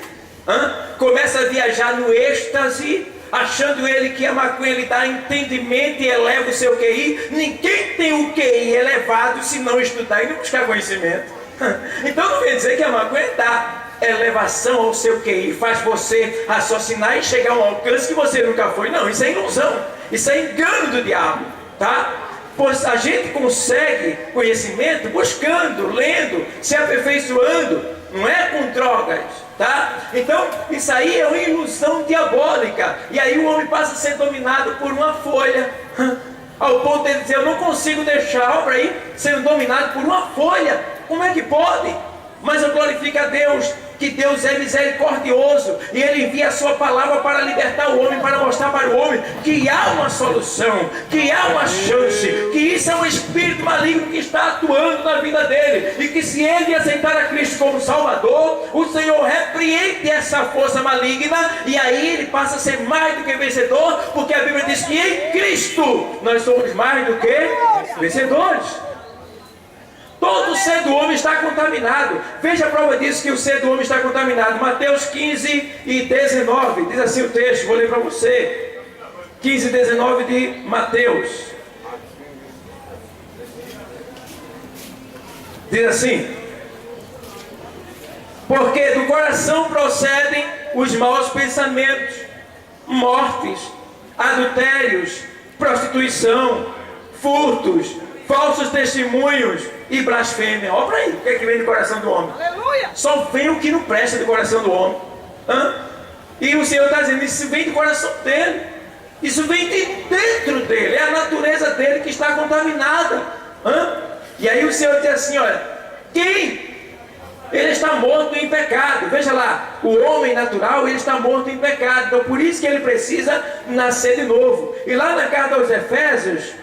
começa a viajar no êxtase, achando ele que a maconha lhe dá entendimento e eleva o seu QI. Ninguém tem o QI elevado se não estudar e não buscar conhecimento. Então não vem dizer que a maconha dá elevação ao seu QI, faz você raciocinar e chegar a um alcance que você nunca foi. Não, isso é ilusão, isso é engano do diabo, tá? Pois a gente consegue conhecimento buscando, lendo, se aperfeiçoando, não é com drogas, tá? Então isso aí é uma ilusão diabólica, e aí o homem passa a ser dominado por uma folha, ao ponto de dizer: eu não consigo deixar a obra aí sendo dominado por uma folha. Como é que pode? Mas eu glorifico a Deus, que Deus é misericordioso, e Ele envia a sua palavra para libertar o homem, para mostrar para o homem que há uma solução, que há uma chance, que isso é um espírito maligno que está atuando na vida dele, e que se ele aceitar a Cristo como Salvador, o Senhor repreende essa força maligna, e aí ele passa a ser mais do que vencedor, porque a Bíblia diz que em Cristo nós somos mais do que vencedores. Todo o ser do homem está contaminado. Veja a prova disso, que o ser do homem está contaminado. Mateus 15 e 19. Diz assim o texto, vou ler para você. 15 e 19 de Mateus. Diz assim: porque do coração procedem os maus pensamentos, mortes, adultérios, prostituição, furtos, falsos testemunhos e blasfêmia. Olha para aí, o que é que vem do coração do homem? Aleluia! Só vem o que não presta do coração do homem. E o Senhor está dizendo: isso vem do coração dele, isso vem de dentro dele, é a natureza dele que está contaminada. E aí o Senhor diz assim: olha, quem? Ele está morto em pecado. Veja lá, o homem natural, ele está morto em pecado. Então por isso que ele precisa nascer de novo. E lá na carta aos Efésios,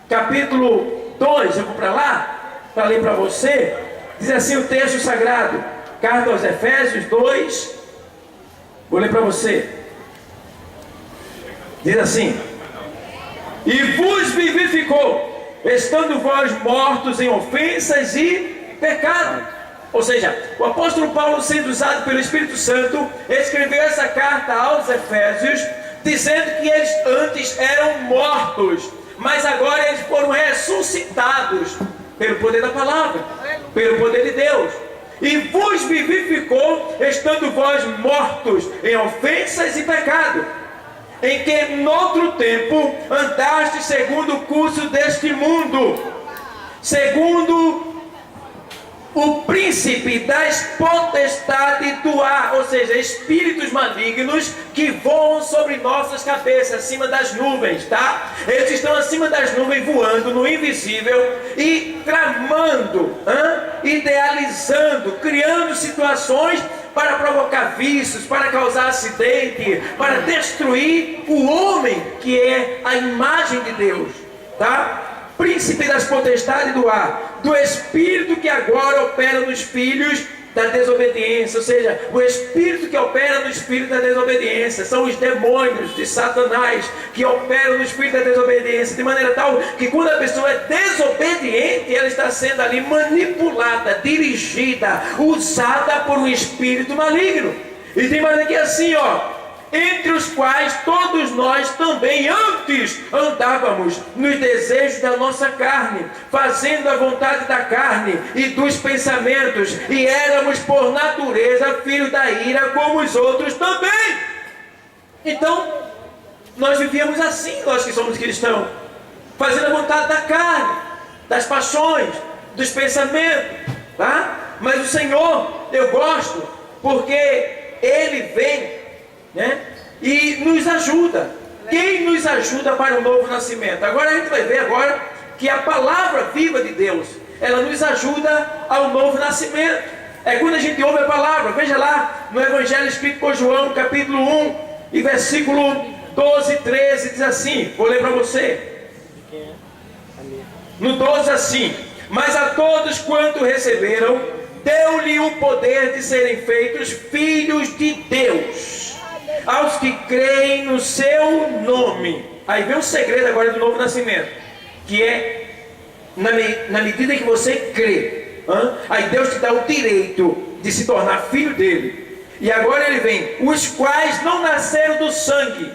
capítulo 2, eu vou para lá, para ler para você. Diz assim o texto sagrado, carta aos Efésios 2, vou ler para você. Diz assim: e vos vivificou, estando vós mortos em ofensas e pecado. Ou seja, o apóstolo Paulo, sendo usado pelo Espírito Santo, escreveu essa carta aos Efésios, dizendo que eles antes eram mortos, mas agora eles foram ressuscitados pelo poder da palavra, pelo poder de Deus. E vos vivificou, estando vós mortos em ofensas e pecado, em que noutro tempo andaste segundo o curso deste mundo, segundo o príncipe das potestades do ar, ou seja, espíritos malignos que voam sobre nossas cabeças, acima das nuvens, tá? Eles estão acima das nuvens, voando no invisível e tramando, idealizando, criando situações para provocar vícios, para causar acidente, para destruir o homem que é a imagem de Deus, tá? Príncipe das potestades do ar, do espírito que agora opera nos filhos da desobediência, ou seja, o espírito que opera no espírito da desobediência, são os demônios de Satanás que operam no espírito da desobediência, de maneira tal que quando a pessoa é desobediente, ela está sendo ali manipulada, dirigida, usada por um espírito maligno. E tem mais aqui assim, ó: entre os quais todos nós também antes andávamos nos desejos da nossa carne, fazendo a vontade da carne e dos pensamentos, e éramos por natureza filhos da ira, como os outros também. Então, nós vivíamos assim, nós que somos cristãos, fazendo a vontade da carne, das paixões, dos pensamentos, tá? Mas o Senhor, eu gosto, porque Ele vem, né? E nos ajuda. Quem nos ajuda para o novo nascimento? Agora a gente vai ver agora que a palavra viva de Deus, ela nos ajuda ao novo nascimento. É quando a gente ouve a palavra. Veja lá no Evangelho escrito por João, capítulo 1 e versículo 12 e 13, diz assim, vou ler para você. No 12 assim: mas a todos quanto receberam, deu-lhe o poder de serem feitos filhos de Deus, aos que creem no seu nome. Aí vem o segredo agora do novo nascimento, que é na medida que você crê, aí Deus te dá o direito de se tornar filho dele. E agora ele vem: os quais não nasceram do sangue,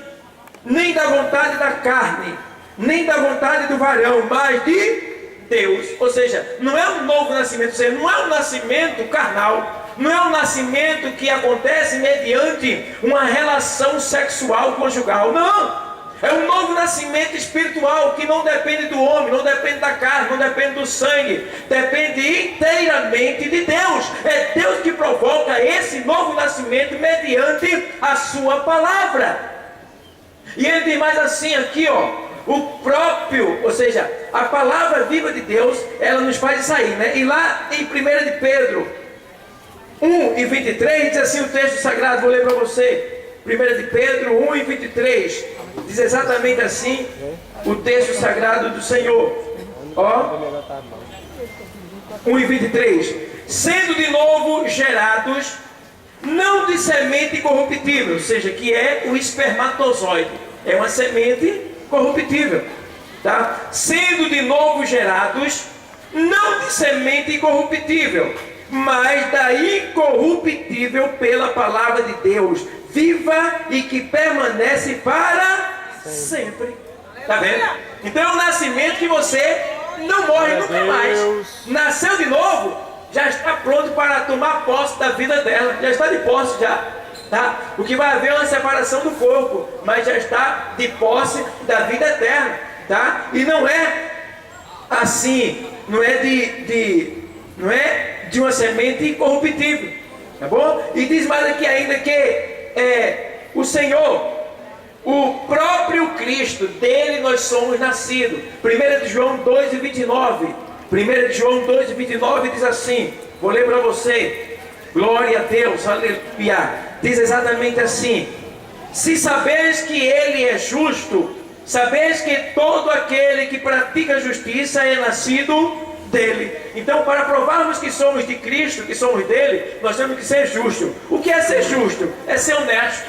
nem da vontade da carne, nem da vontade do varão, mas de Deus. Ou seja, não é um novo nascimento, ou seja, não é um nascimento carnal, não é um nascimento que acontece mediante uma relação sexual conjugal, não. É um novo nascimento espiritual que não depende do homem, não depende da carne, não depende do sangue, depende inteiramente de Deus. É Deus que provoca esse novo nascimento mediante a sua palavra. E ele diz mais assim aqui, ó: o próprio, ou seja, a palavra viva de Deus, ela nos faz sair, né? E lá em 1 de Pedro 1 e 23, diz assim o texto sagrado, vou ler para você. 1 de Pedro 1 e 23, diz exatamente assim o texto sagrado do Senhor. Ó, 1 e 23: sendo de novo gerados, não de semente corruptível, ou seja, que é o espermatozoide, é uma semente corruptível, tá? Sendo de novo gerados, não de semente corruptível, mas da incorruptível, pela palavra de Deus, viva e que permanece para sempre. Tá vendo? Então é um nascimento que você não morre nunca mais. Nasceu de novo, já está pronto para tomar posse da vida dela, já está de posse já. Tá? O que vai haver é uma separação do corpo, mas já está de posse da vida eterna, tá? E não é assim, não é de uma semente incorruptível, tá bom? E diz mais aqui ainda que o Senhor, o próprio Cristo, dele nós somos nascidos. 1 de João 2 e 29, 1 de João 2 e 29 diz assim, vou ler para você. Glória a Deus, aleluia. Diz exatamente assim: se sabeis que Ele é justo, Sabeis que todo aquele que pratica a justiça é nascido dele. Então, para provarmos que somos de Cristo, que somos dele, nós temos que ser justos. O que é ser justo? É ser honesto,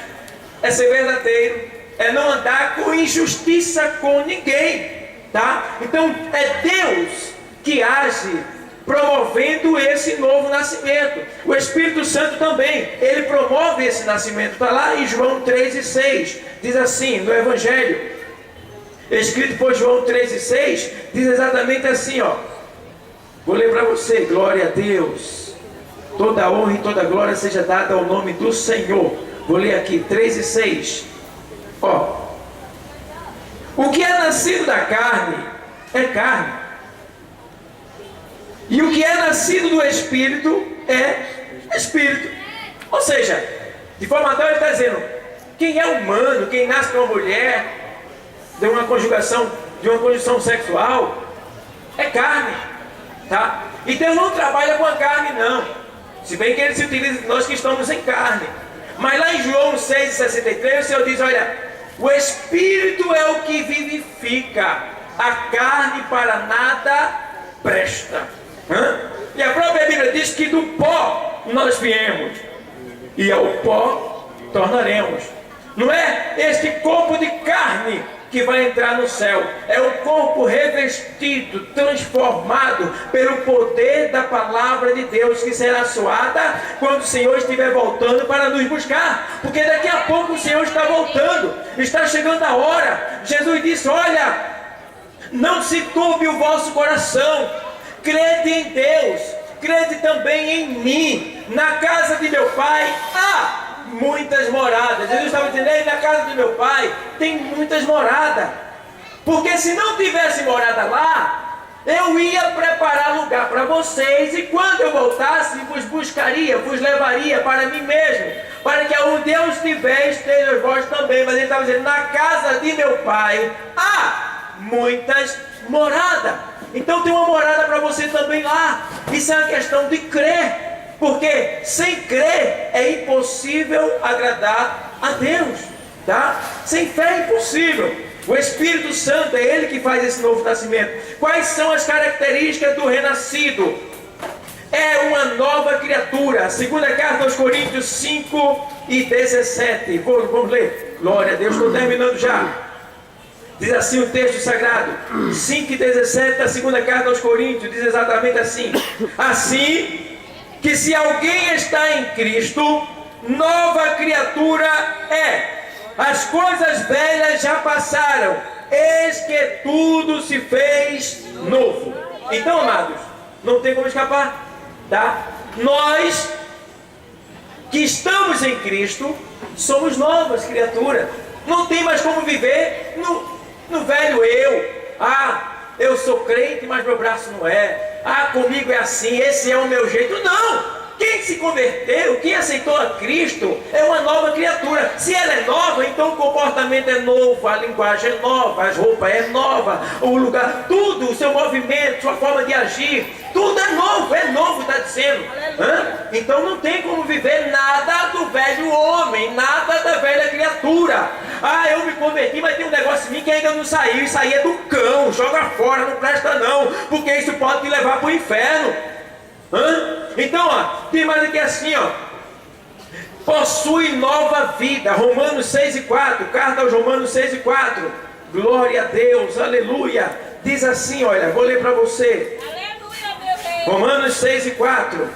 é ser verdadeiro, é não andar com injustiça com ninguém, tá? Então, é Deus que age promovendo esse novo nascimento. O Espírito Santo também, ele promove esse nascimento. Está lá em João 3:6, diz assim, no Evangelho, escrito por João 3:6, diz exatamente assim, ó. Vou ler para você, glória a Deus. Toda honra e toda glória seja dada ao nome do Senhor. Vou ler aqui, 3:6. Ó. O que é nascido da carne, é carne. E o que é nascido do Espírito, é Espírito. Ou seja, de forma tal, ele está dizendo, quem é humano, quem nasce de uma mulher, de uma conjugação sexual, é carne, tá? E Deus não trabalha com a carne, não. Se bem que ele se utiliza de nós que estamos em carne. Mas lá em João 6:63, o Senhor diz, olha, o Espírito é o que vivifica, a carne para nada presta. E a própria Bíblia diz que do pó nós viemos, e ao pó tornaremos. Não é este corpo de carne que vai entrar no céu, é o corpo revestido, transformado pelo poder da palavra de Deus, que será soada quando o Senhor estiver voltando para nos buscar, porque daqui a pouco o Senhor está voltando, está chegando a hora. Jesus disse, olha, não se turbe o vosso coração, crede em Deus, crede também em mim. Na casa de meu Pai há muitas moradas. Jesus estava dizendo, na casa do meu Pai tem muitas moradas, porque se não tivesse morada lá, eu ia preparar lugar para vocês, e quando eu voltasse, vos buscaria, vos levaria para mim mesmo, para que aonde eu estiver, estejam vós também. Mas ele estava dizendo, na casa de meu Pai há muitas moradas. Então tem uma morada para você também lá. Isso é uma questão de crer, porque sem crer é impossível agradar a Deus, tá? Sem fé é impossível. O Espírito Santo é Ele que faz esse novo nascimento. Quais são as características do renascido? É uma nova criatura. Segunda carta aos Coríntios 5:17. Vamos ler. Glória a Deus, estou terminando já. Diz assim o texto sagrado, 5:17 da segunda carta aos Coríntios, diz exatamente assim: assim que se alguém está em Cristo, nova criatura é. As coisas velhas já passaram, eis que tudo se fez novo. Então, amados, não tem como escapar, tá? Nós que estamos em Cristo somos novas criaturas. Não tem mais como viver no velho eu. Eu sou crente, mas meu braço não é. Comigo é assim, esse é o meu jeito. Não! Quem se converteu, quem aceitou a Cristo, é uma nova criatura. Se ela é nova, então o comportamento é novo, a linguagem é nova, as roupas é nova, o lugar, tudo, o seu movimento, sua forma de agir, tudo é novo, está dizendo. Então não tem como viver nada do velho homem, nada da velha criatura. Eu me converti, mas tem um negócio em mim que ainda não saiu. Isso aí é do cão, joga fora, não presta não, porque isso pode te levar para o inferno. Então, tem mais aqui assim, possui nova vida. Romanos 6:4, carta aos Romanos 6:4. Glória a Deus, aleluia. Diz assim, olha, vou ler para você. Aleluia, meu rei. Romanos 6:4.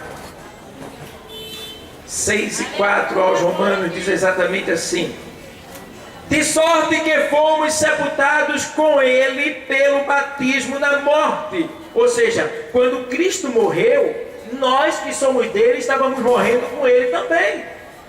6:4 aos Romanos diz exatamente assim: de sorte que fomos sepultados com ele pelo batismo na morte. Ou seja, quando Cristo morreu, nós que somos dele estávamos morrendo com ele também,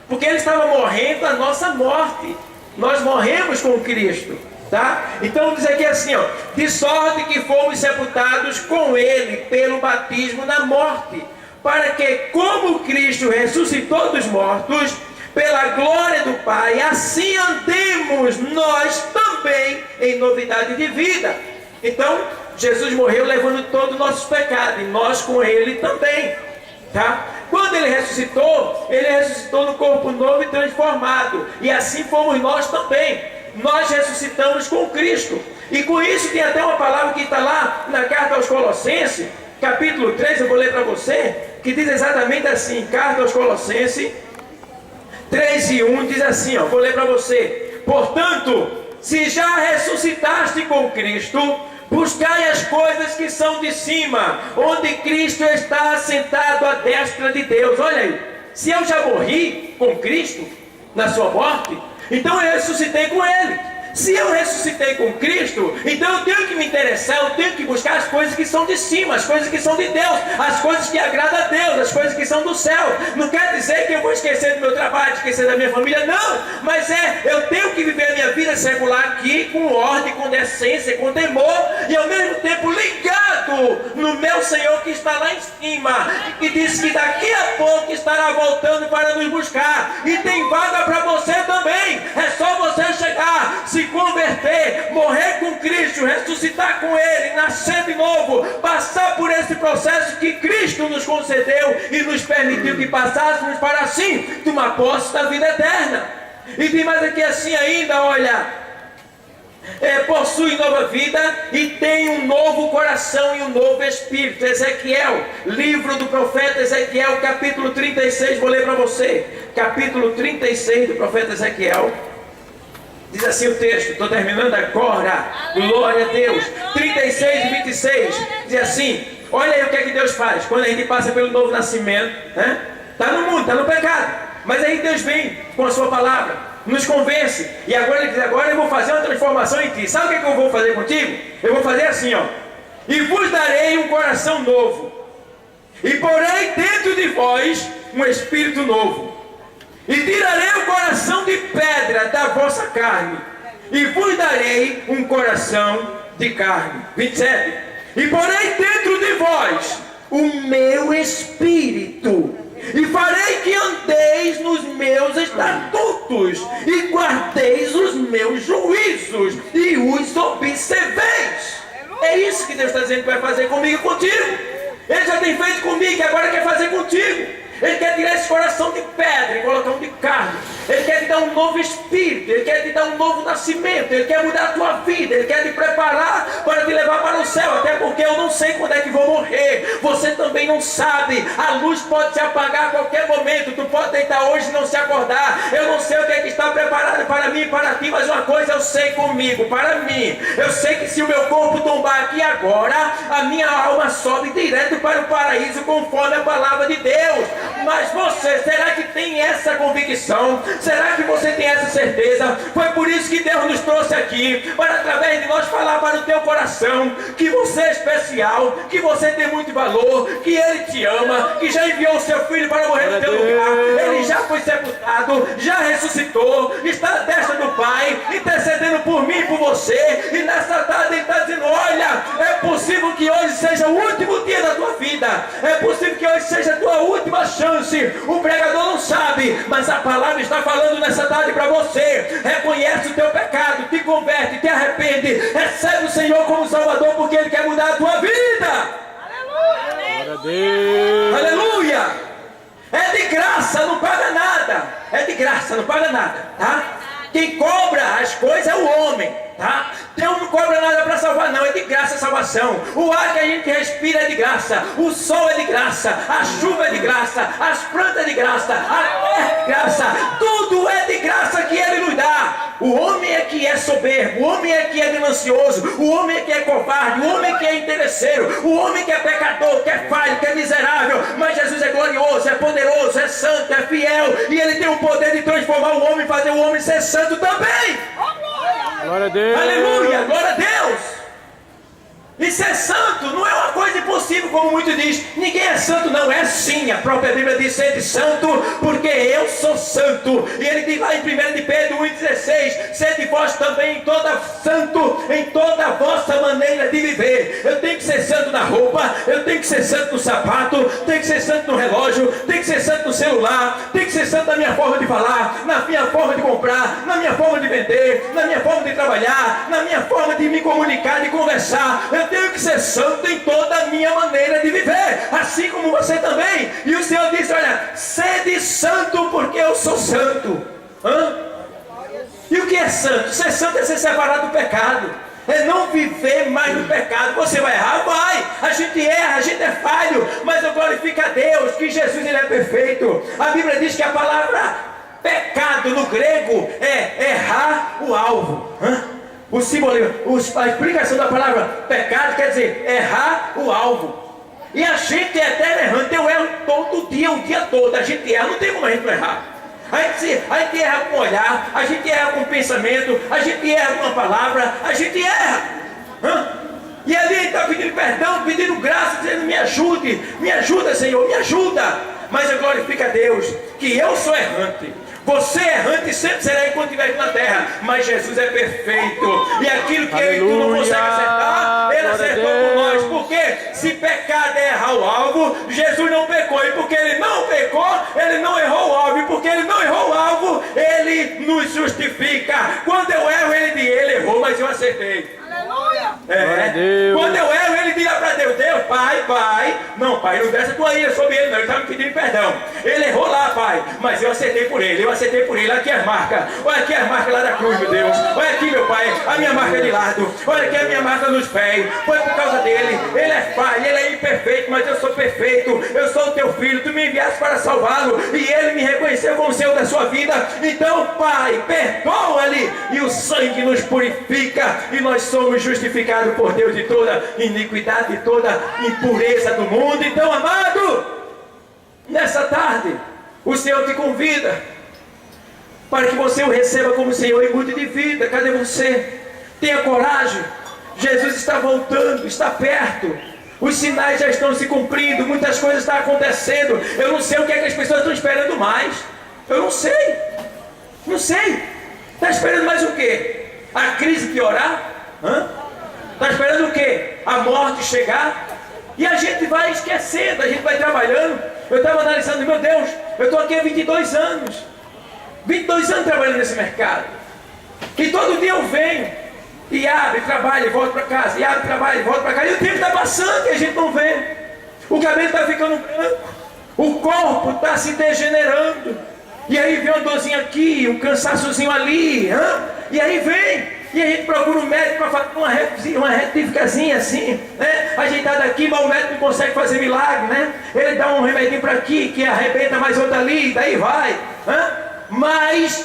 porque ele estava morrendo a nossa morte. Nós morremos com Cristo, tá? Então diz aqui assim, de sorte que fomos sepultados com ele pelo batismo na morte, para que, como Cristo ressuscitou dos mortos pela glória do Pai, assim andemos nós também em novidade de vida. Então Jesus morreu levando todos os nossos pecados, e nós com ele também, tá? Quando ele ressuscitou no corpo novo e transformado, e assim fomos nós também. nós ressuscitamos com Cristo. E com isso tem até uma palavra que está lá na carta aos Colossenses, capítulo 3, eu vou ler para você, que diz exatamente assim, carta aos Colossenses 3:1, diz assim, ó, vou ler para você: portanto, se já ressuscitaste com Cristo, buscai as coisas que são de cima, onde Cristo está assentado à destra de Deus. Olha aí, se eu já morri com Cristo na sua morte, então eu ressuscitei com Ele. Se eu ressuscitei com Cristo, então eu tenho que me interessar, eu tenho que buscar as coisas que são de cima, as coisas que são de Deus, as coisas que agradam a Deus, as coisas que são do céu. Não quer dizer que eu vou esquecer do meu trabalho, esquecer da minha família, não. Mas eu tenho que viver a minha vida secular aqui com ordem, com decência, com temor, e ao mesmo tempo ligado no meu Senhor que está lá em cima, e que disse que daqui a pouco estará voltando para nos buscar. E tem vaga para você também. É só você chegar, se converter, morrer com Cristo, ressuscitar com Ele, nascer de novo, passar por esse processo que Cristo nos concedeu e nos permitiu que passássemos para assim tomar posse da vida eterna. E tem mais aqui assim ainda, olha, possui nova vida e tem um novo coração e um novo espírito. Ezequiel, livro do profeta Ezequiel, capítulo 36, vou ler para você, capítulo 36 do profeta Ezequiel. Diz assim o texto, estou terminando agora, glória a Deus, 36 e 26, diz assim, olha aí o que é que Deus faz, quando a gente passa pelo novo nascimento, né? Está no mundo, está no pecado, mas aí Deus vem com a sua palavra, nos convence, e agora Ele diz, agora eu vou fazer uma transformação em ti. Sabe o que é que eu vou fazer contigo? Eu vou fazer assim, ó, e vos darei um coração novo, e porei dentro de vós um espírito novo, e tirarei o coração de pedra da vossa carne, e vos darei um coração de carne. 27. E porei dentro de vós o meu espírito, e farei que andeis nos meus estatutos, e guardeis os meus juízos, e os observeis. É isso que Deus está dizendo que vai fazer comigo e contigo. Ele já tem feito comigo e agora quer fazer contigo. Ele quer tirar esse coração de pedra e colocar um de carne. Ele quer te dar um novo espírito. Ele quer te dar um novo nascimento. Ele quer mudar a tua vida. Ele quer te preparar para te levar para o céu. Até porque eu não sei quando é que vou morrer. Você também não sabe. A luz pode se apagar a qualquer momento. Tu pode deitar hoje e não se acordar. Eu não sei o que é que está preparado para mim e para ti. Mas uma coisa eu sei comigo, para mim. Eu sei que se o meu corpo tombar aqui agora, a minha alma sobe direto para o paraíso conforme a palavra de Deus. Mas você, será que tem essa convicção? Será que você tem essa certeza? Foi por isso que Deus nos trouxe aqui, para através de nós falar para o teu coração que você é especial, que você tem muito valor, que Ele te ama, que já enviou o seu Filho para morrer no teu lugar. Ele já foi sepultado, já ressuscitou, está à destra do Pai, intercedendo por mim e por você. E nessa tarde Ele está dizendo, olha, é possível que hoje seja o último dia da tua vida, é possível que hoje seja a tua última chance. O pregador não sabe, mas a palavra está falando nessa tarde para você. Reconhece o teu pecado, te converte, te arrepende, recebe o Senhor como Salvador, porque Ele quer mudar a tua vida. Glória a Deus. Aleluia! É de graça, não paga nada. É de graça, não paga nada, tá? Quem cobra as coisas é o homem, tá? Deus não cobra nada para salvar, não. É de graça a salvação. O ar que a gente respira é de graça. O sol é de graça. A chuva é de graça. As plantas é de graça. A terra é de graça. Tudo é de graça que Ele nos dá. O homem é que é soberbo. O homem é que é ganancioso. O homem é que é covarde. O homem é que é interesseiro. O homem que é pecador, que é falho, que é miserável. Mas Jesus é glorioso, é poderoso, é santo, é fiel. E Ele tem o poder de transformar o homem, fazer o homem ser santo também. Glória a Deus. Aleluia, glória a Deus. E ser santo não é uma coisa impossível, como muitos dizem. Ninguém é santo, não. É sim, a própria Bíblia diz: sede santo, porque eu sou santo. E ele diz lá em 1 de Pedro 1,16: sede vós também santo em toda a vossa maneira de viver. Eu tenho que ser santo na roupa, eu tenho que ser santo no sapato, tenho que ser santo no relógio, tenho que ser santo no celular, tenho que ser santo na minha forma de falar, na minha forma de comprar, na minha forma de vender, na minha forma de trabalhar, na minha forma de me comunicar, de conversar. Eu tenho que ser santo em toda a minha maneira de viver, assim como você também. E o Senhor disse: olha, sede santo porque eu sou santo. E o que é santo? Ser santo é ser separado do pecado, é não viver mais no pecado. Você vai errar? Vai! A gente erra, a gente é falho, mas eu glorifico a Deus, que Jesus ele é perfeito. A Bíblia diz que a palavra pecado no grego é errar o alvo. O simbolismo, a explicação da palavra pecado quer dizer errar o alvo. E a gente é eterno errante. Eu erro todo dia, o dia todo. A gente erra, não tem como a gente não errar. A gente erra com o olhar, a gente erra com o pensamento, a gente erra com a palavra, a gente erra. E ali ele está pedindo perdão, pedindo graça, dizendo: me ajuda, Senhor, me ajuda. Mas eu glorifico a Deus, que eu sou errante. Você é errante sempre será enquanto estiver aqui na terra, mas Jesus é perfeito, e aquilo que eu e tu não conseguimos acertar, Ele acertou por nós. Porque se pecado é errar o alvo, Jesus não pecou, e porque Ele não pecou, Ele não errou o alvo, e porque Ele não errou o alvo, Ele nos justifica. Quando eu erro, Ele diz: Ele errou, mas eu acertei. Quando eu erro, ele diz para Deus: Deus, Pai, não, Pai, não desce a tua ira sobre ele, não, ele está me pedindo perdão. Ele errou lá, Pai, mas eu acertei por ele, olha aqui as marcas, olha aqui as marcas lá da cruz, meu Deus, olha aqui, meu Pai, a minha marca de lado, olha aqui a minha marca nos pés, foi por causa dele. Ele é falho, ele é imperfeito, mas eu sou perfeito, eu sou o teu filho, tu me enviaste para salvá-lo, e ele me reconheceu como Senhor da sua vida. Então, Pai, perdoa-lhe, e o sangue nos purifica, e nós somos justificados por Deus de toda iniquidade, de toda impureza do mundo. Então, amado, nessa tarde o Senhor te convida para que você o receba como Senhor e mude de vida. Cadê você? Tenha coragem, Jesus está voltando, está perto, os sinais já estão se cumprindo, muitas coisas estão acontecendo. Eu não sei o que é que as pessoas estão esperando mais, eu não sei, está esperando mais o quê? A crise piorar? Está esperando o quê? A morte chegar? E a gente vai esquecendo, a gente vai trabalhando. Eu estava analisando: meu Deus, eu estou aqui há 22 anos. 22 anos trabalhando nesse mercado. E todo dia eu venho e abre, trabalho e volto para casa. E abre, trabalho e volto para casa. E o tempo está passando e a gente não vê. O cabelo está ficando branco. O corpo está se degenerando. E aí vem uma dorzinha aqui, um cansaçozinho ali. E aí vem. E a gente procura um médico para fazer uma retificazinha assim, né? Ajeitado aqui, mas o médico não consegue fazer milagre, né? Ele dá um remedinho para aqui, que arrebenta mais outro ali, daí vai. Mas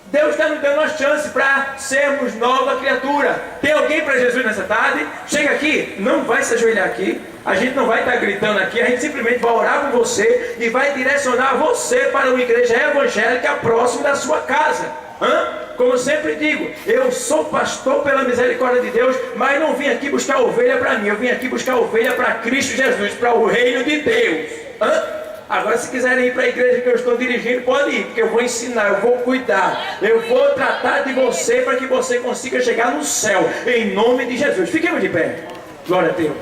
Deus está nos dando uma chance para sermos nova criatura. Tem alguém para Jesus nessa tarde? Chega aqui, não vai se ajoelhar aqui. A gente não vai estar gritando aqui, a gente simplesmente vai orar por você e vai direcionar você para uma igreja evangélica próxima da sua casa. Como eu sempre digo, eu sou pastor pela misericórdia de Deus, mas não vim aqui buscar ovelha para mim, eu vim aqui buscar ovelha para Cristo Jesus, para o reino de Deus. Agora, se quiserem ir para a igreja que eu estou dirigindo, pode ir, porque eu vou ensinar, eu vou cuidar, eu vou tratar de você para que você consiga chegar no céu, em nome de Jesus. Fiquemos de pé. Glória a Deus.